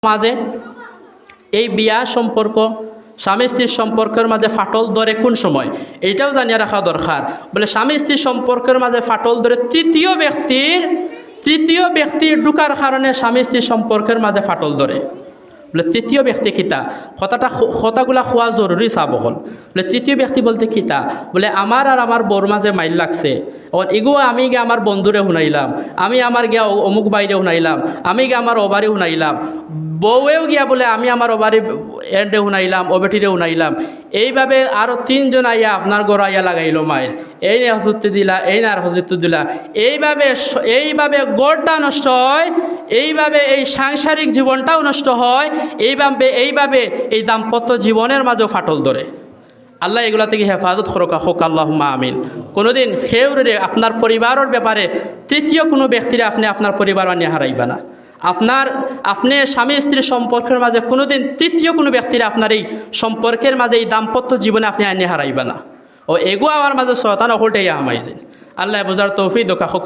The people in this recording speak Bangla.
মাঝে এই বিয়া সম্পর্ক স্বামী স্ত্রীর সম্পর্কের মাঝে ফাটল ধরে কোন সময় এইটাও জানিয়ে রাখা দরকার। বলে স্বামী স্ত্রীর সম্পর্কের মাঝে ফাটল ধরে তৃতীয় ব্যক্তির ঢুকার কারণে স্বামী স্ত্রীর সম্পর্কের মাঝে ফাটল ধরে। বলে তৃতীয় ব্যক্তি কিতা কথাগুলা খোয়া জরুরি চাব হল। বলে তৃতীয় ব্যক্তি বলতে কিতা, বলে আমার আর আমার বোর মাঝে মাইল লাগছে, এগো আমি গে আমার বন্ধুরে শুনাইলাম, আমি আমার গিয়া অমুক বাইরে শুনাইলাম, আমি গে আমার ওবারে শুনাইলাম, বউয়েও গিয়া বলে আমি আমার ওবারে এন্ডে শুনাইলাম, ওবেটিরে শুনাইলাম। এইভাবে আরও তিনজন আইয়া আপনার গড় আইয়া লাগাইল মায়ের, এই না হজুরতে দিলা, এই না আর হজুরতে দিলা। এইভাবে গড়টা নষ্ট হয়, এইভাবে এই সাংসারিক জীবনটাও নষ্ট হয়, এইভাবে এই দাম্পত্য জীবনের মাঝেও ফাটল ধরে। আল্লাহ এগুলা থেকে হেফাজত করোকা হোক, আল্লাহুম্মা আমিন। কোনোদিন খেউরে আপনার পরিবারের ব্যাপারে তৃতীয় কোনো ব্যক্তিরা আপনি আপনার পরিবার নিয়ে হারাইবা না। আপনি স্বামী স্ত্রীর সম্পর্কের মাঝে কোনোদিন তৃতীয় কোনো ব্যক্তিরা আপনার এই সম্পর্কের মাঝে এই দাম্পত্য জীবনে আপনি আনিয়ে হারাইবা না। ও এগো আমার মাঝে শয়তান অকলটাই হামাইছেন। আল্লাহ বুঝার তৌফিক দোকা হোক।